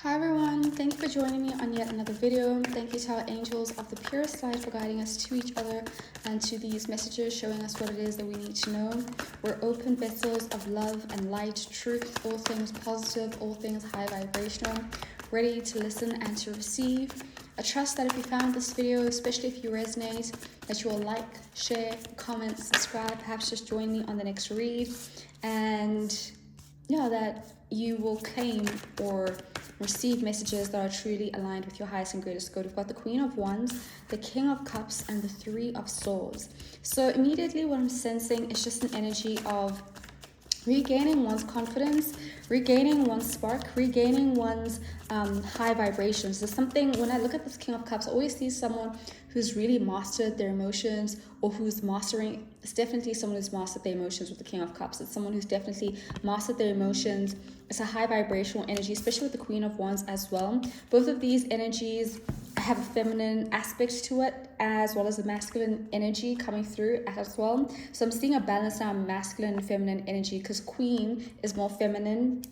Hi everyone, thank you for joining me on yet another video. Thank you to our angels of the purest light for guiding us to each other and to these messages showing us what it is that we need to know. We're open vessels of love and light, truth, all things positive, all things high vibrational, ready to listen and to receive. I trust that if you found this video, especially if you resonate, that you will like, share, comment, subscribe, perhaps just join me on the next read, and that you will claim or receive messages that are truly aligned with your highest and greatest good. We've got the Queen of Wands, the King of Cups, and the Three of Swords. So immediately what I'm sensing is just an energy of regaining one's confidence, regaining one's spark, regaining one's high vibrations. There's something, when I look at this King of Cups, I always see someone who's really mastered their emotions, or who's mastering. It's definitely someone who's mastered their emotions with the King of Cups. It's someone who's definitely mastered their emotions. It's a high vibrational energy, especially with the Queen of Wands as well. Both of these energies have a feminine aspect to it, as well as a masculine energy coming through as well. So I'm seeing a balance now, masculine and feminine energy, because Queen is more feminine,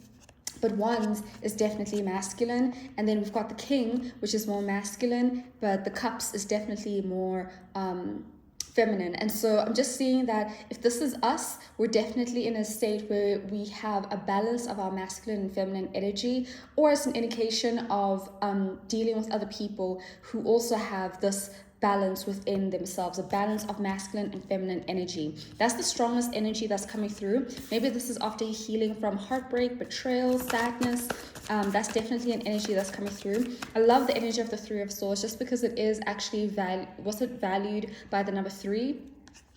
but Wands is definitely masculine. And then we've got the King, which is more masculine, but the Cups is definitely more feminine. And so I'm just seeing that if this is us, we're definitely in a state where we have a balance of our masculine and feminine energy, or it's an indication of dealing with other people who also have this balance within themselves, a balance of masculine and feminine energy. That's the strongest energy that's coming through. Maybe this is after healing from heartbreak, betrayal, sadness. That's definitely an energy that's coming through. I love the energy of the Three of Swords, just because it is actually valued by the number 3.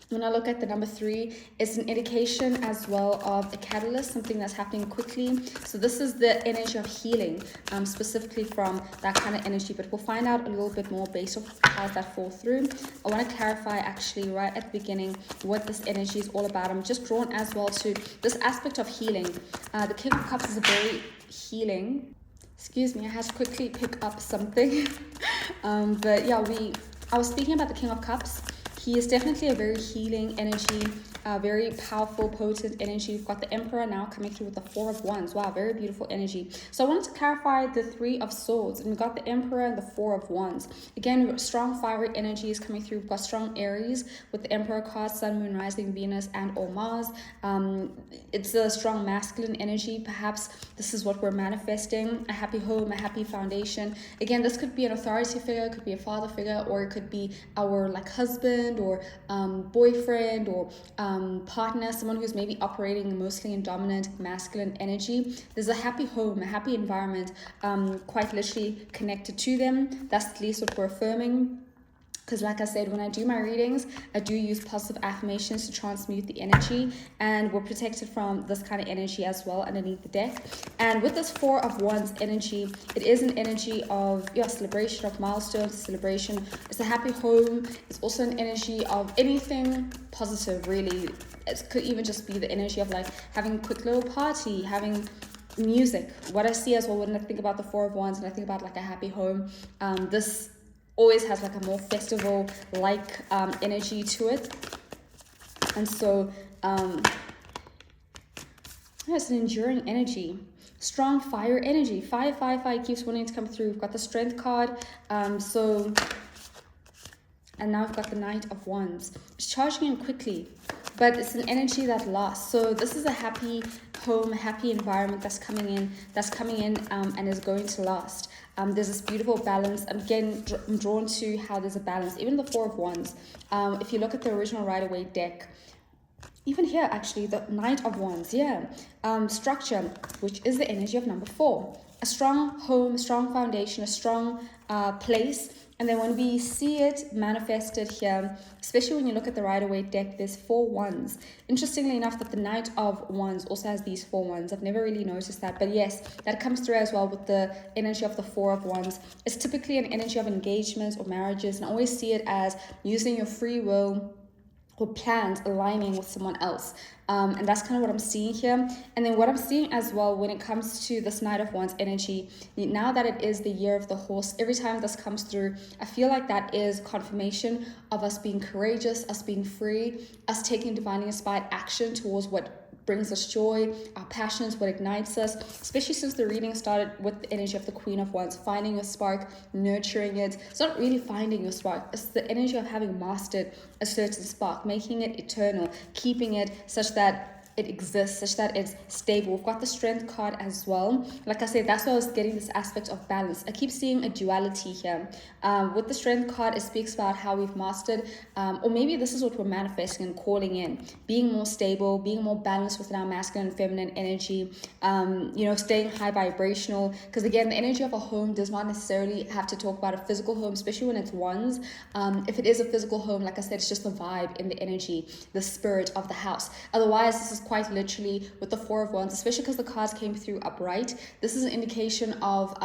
When I look at the number 3, it's an indication as well of a catalyst, something that's happening quickly. So this is the energy of healing, specifically from that kind of energy. But we'll find out a little bit more based off how that falls through. I want to clarify actually right at the beginning what this energy is all about. I'm just drawn as well to this aspect of healing. The King of Cups is a very healing. Excuse me, I had to quickly pick up something. But yeah, I was speaking about the King of Cups. He is definitely a very healing energy, very powerful, potent energy. We've got the Emperor now coming through with the Four of Wands. Wow, very beautiful energy. So I wanted to clarify the Three of Swords, and we've got the Emperor and the Four of Wands. Again, we've got strong fiery energies coming through. We've got strong Aries with the Emperor card, Sun, Moon, Rising, Venus, and or Mars. It's a strong masculine energy. Perhaps this is what we're manifesting: a happy home, a happy foundation. Again, this could be an authority figure, it could be a father figure, or it could be our husband or boyfriend or partner, someone who's maybe operating mostly in dominant masculine energy. There's a happy home, a happy environment, quite literally connected to them. That's at least what we're affirming. Because like I said, when I do my readings, I do use positive affirmations to transmute the energy, and we're protected from this kind of energy as well underneath the deck. And with this Four of Wands energy, it is an energy of celebration of milestones, celebration. It's a happy home. It's also an energy of anything positive, really. It could even just be the energy of like having a quick little party, having music. What I see as well when I think about the Four of Wands and I think about like a happy home, this always has like a more festival like energy to it. And so it's an enduring energy, strong fire energy. Fire keeps wanting to come through. We've got the Strength card, and now we've got the Knight of Wands. It's charging in quickly, but it's an energy that lasts. So this is a happy home, happy environment that's coming in and is going to last. There's this beautiful balance. Again, I'm drawn to how there's a balance. Even the Four of Wands, if you look at the original Rider-Waite deck, even here actually, the Knight of Wands, structure, which is the energy of number 4. A strong home, a strong foundation, a strong place. And then when we see it manifested here, especially when you look at the Rider-Waite deck, there's 4 wands. Interestingly enough, that the Knight of Wands also has these 4 wands. I've never really noticed that, but yes, that comes through as well with the energy of the Four of Wands. It's typically an energy of engagements or marriages, and I always see it as using your free will or plans aligning with someone else. And that's kind of what I'm seeing here. And then what I'm seeing as well when it comes to this Knight of Wands energy, now that it is the year of the horse, every time this comes through, I feel like that is confirmation of us being courageous, us being free, us taking divinely inspired action towards what brings us joy, our passions, what ignites us, especially since the reading started with the energy of the Queen of Wands, finding your spark, nurturing it. It's not really finding your spark, it's the energy of having mastered a certain spark, making it eternal, keeping it such that it exists, such that it's stable. We've got the Strength card as well. Like I said, that's why I was getting this aspect of balance. I keep seeing a duality here. With the Strength card, it speaks about how we've mastered, or maybe this is what we're manifesting and calling in, being more stable, being more balanced within our masculine and feminine energy, staying high vibrational. Because again, the energy of a home does not necessarily have to talk about a physical home, especially when it's ones. If it is a physical home, like I said, it's just the vibe in the energy, the spirit of the house. Otherwise, this is quite literally with the Four of Wands, especially because the cards came through upright. This is an indication of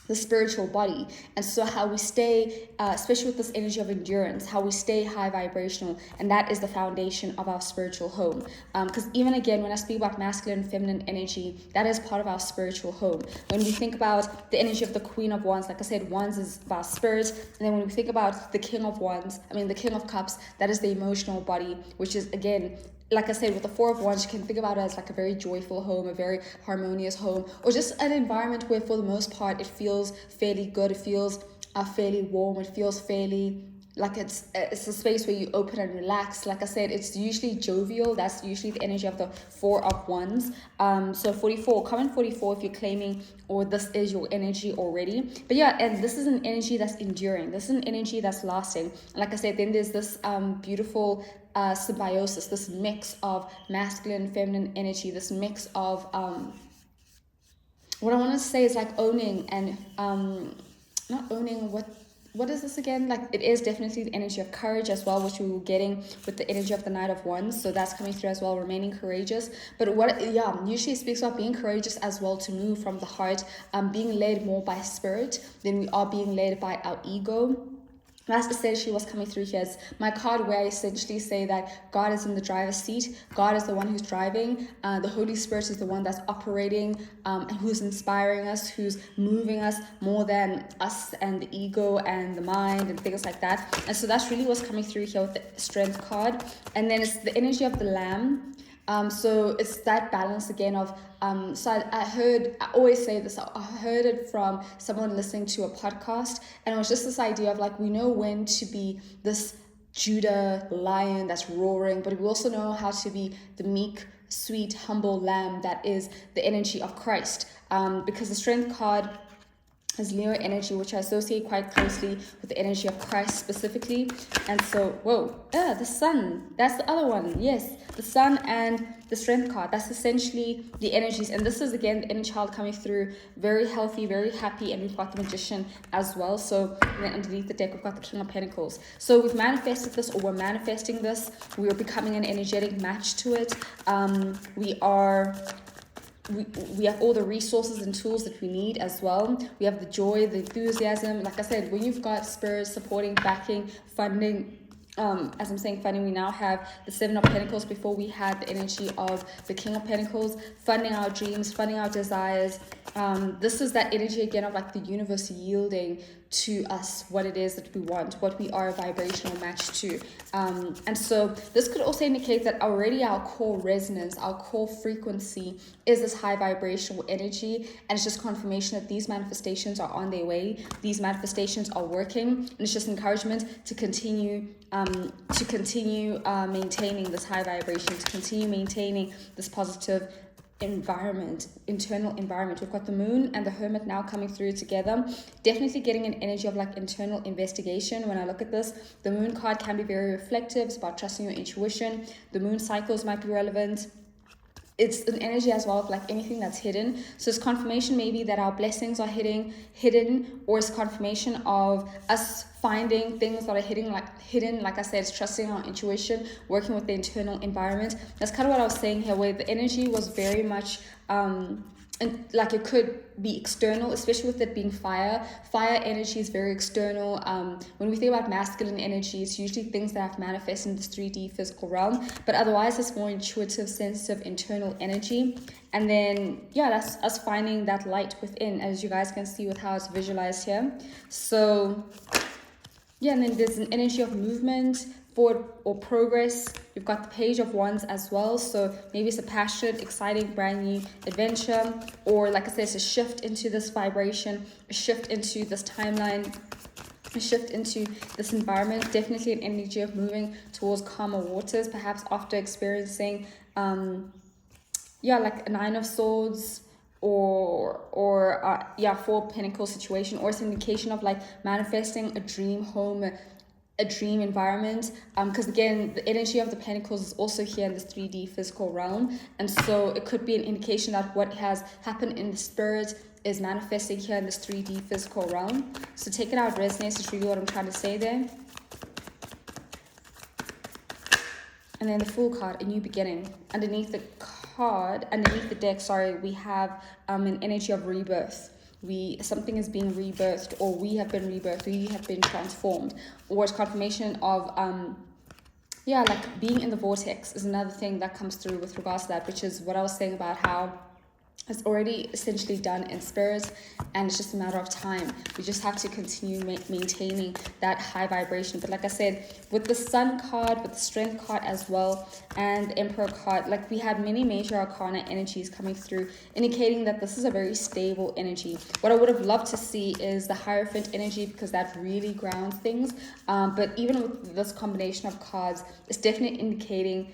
the spiritual body, and so how we stay, especially with this energy of endurance, how we stay high vibrational, and that is the foundation of our spiritual home. Because even again, when I speak about masculine and feminine energy, that is part of our spiritual home. When we think about the energy of the Queen of Wands, like I said, Wands is about spirit, and then when we think about the King of Wands, the King of Cups, that is the emotional body, which is again, like I said, with the Four of Wands, you can think about it as like a very joyful home, a very harmonious home, or just an environment where for the most part it feels fairly good, it feels fairly warm, it feels fairly like it's a space where you open and relax. Like I said, it's usually jovial. That's usually the energy of the Four of Wands. So 44, comment 44 if you're claiming or this is your energy already. But yeah, and this is an energy that's enduring. This is an energy that's lasting. Like I said, then there's this beautiful symbiosis, this mix of masculine and feminine energy, this mix of what I want to say is like owning and not owning, what is this again? Like it is definitely the energy of courage as well, which we were getting with the energy of the Knight of Wands. So that's coming through as well, remaining courageous. But usually it speaks about being courageous as well, to move from the heart, being led more by spirit than we are being led by our ego. That's essentially what's coming through here. It's my card where I essentially say that God is in the driver's seat. God is the one who's driving. The Holy Spirit is the one that's operating, and who's inspiring us, who's moving us more than us and the ego and the mind and things like that. And so that's really what's coming through here with the Strength card. And then it's the energy of the Lamb. So it's that balance again of, so I always say this, I heard it from someone listening to a podcast, and it was just this idea of like, we know when to be this Judah lion that's roaring, but we also know how to be the meek, sweet, humble lamb that is the energy of Christ. Because the Strength card is Leo energy, which I associate quite closely with the energy of Christ specifically. And so, the sun, that's the other one. Yes, the sun and the Strength card, that's essentially the energies. And this is again the inner child coming through, very healthy, very happy. And we've got the Magician as well. So then underneath the deck, we've got the King of Pentacles. So we've manifested this, or we're manifesting this. We are becoming an energetic match to it. We have all the resources and tools that we need as well. We have the joy, the enthusiasm. Like I said, when you've got spirit supporting, backing, funding, as I'm saying funding, we now have the Seven of Pentacles. Before we had the energy of the King of Pentacles, funding our dreams, funding our desires. This is that energy again of like the universe yielding to us what it is that we want, what we are a vibrational match to. And so this could also indicate that already our core resonance, our core frequency is this high vibrational energy, and it's just confirmation that these manifestations are on their way, these manifestations are working, and it's just encouragement to continue maintaining this high vibration, to continue maintaining this positive environment, internal environment. We've got the Moon and the Hermit now coming through together, definitely getting an energy of like internal investigation. When I look at this, the Moon card can be very reflective. It's about trusting your intuition. The moon cycles might be relevant. It's an energy as well of like anything that's hidden. So it's confirmation maybe that our blessings are hidden, or it's confirmation of us finding things that are hidden. Like I said, it's trusting our intuition, working with the internal environment. That's kind of what I was saying here, where the energy was very much and like it could be external, especially with it being fire. Fire energy is very external. When we think about masculine energy, it's usually things that have manifested in this 3D physical realm, but otherwise it's more intuitive, sensitive, internal energy. And then that's us finding that light within, as you guys can see with how it's visualized here. So and then there's an energy of movement, forward or progress. You've got the Page of Wands as well, so maybe it's a passionate, exciting, brand new adventure, or like I said, it's a shift into this vibration, a shift into this timeline, a shift into this environment. Definitely an energy of moving towards calmer waters, perhaps after experiencing like a Nine of Swords, or Four of Pentacles situation, or it's an indication of like manifesting a dream home, a dream environment, because again, the energy of the Pentacles is also here in this 3D physical realm, and so it could be an indication that what has happened in the spirit is manifesting here in this 3D physical realm. So take it out, resonates, is really what I'm trying to say there. And then the Fool card, a new beginning. Underneath the deck, we have an energy of rebirth. Something is being rebirthed, or we have been rebirthed, we have been transformed, or it's confirmation of like being in the vortex is another thing that comes through with regards to that, which is what I was saying about how it's already essentially done in spirit, and it's just a matter of time. We just have to continue maintaining that high vibration. But like I said, with the Sun card, with the Strength card as well, and the Emperor card, like we had many major arcana energies coming through, indicating that this is a very stable energy. What I would have loved to see is the Hierophant energy, because that really grounds things. But even with this combination of cards, it's definitely indicating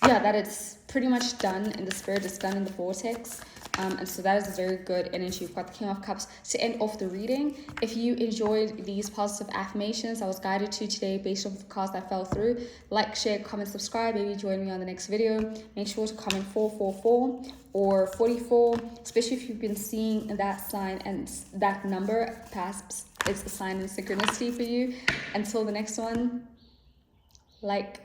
that it's pretty much done in the spirit, it's done in the vortex, and so that is a very good energy. We've got the King of Cups to end off the reading. If you enjoyed these positive affirmations I was guided to today based off the cards that fell through, like, share, comment, subscribe. Maybe join me on the next video. Make sure to comment 444 or 44, especially if you've been seeing that sign and that number. Perhaps it's a sign of synchronicity for you. Until the next one, like,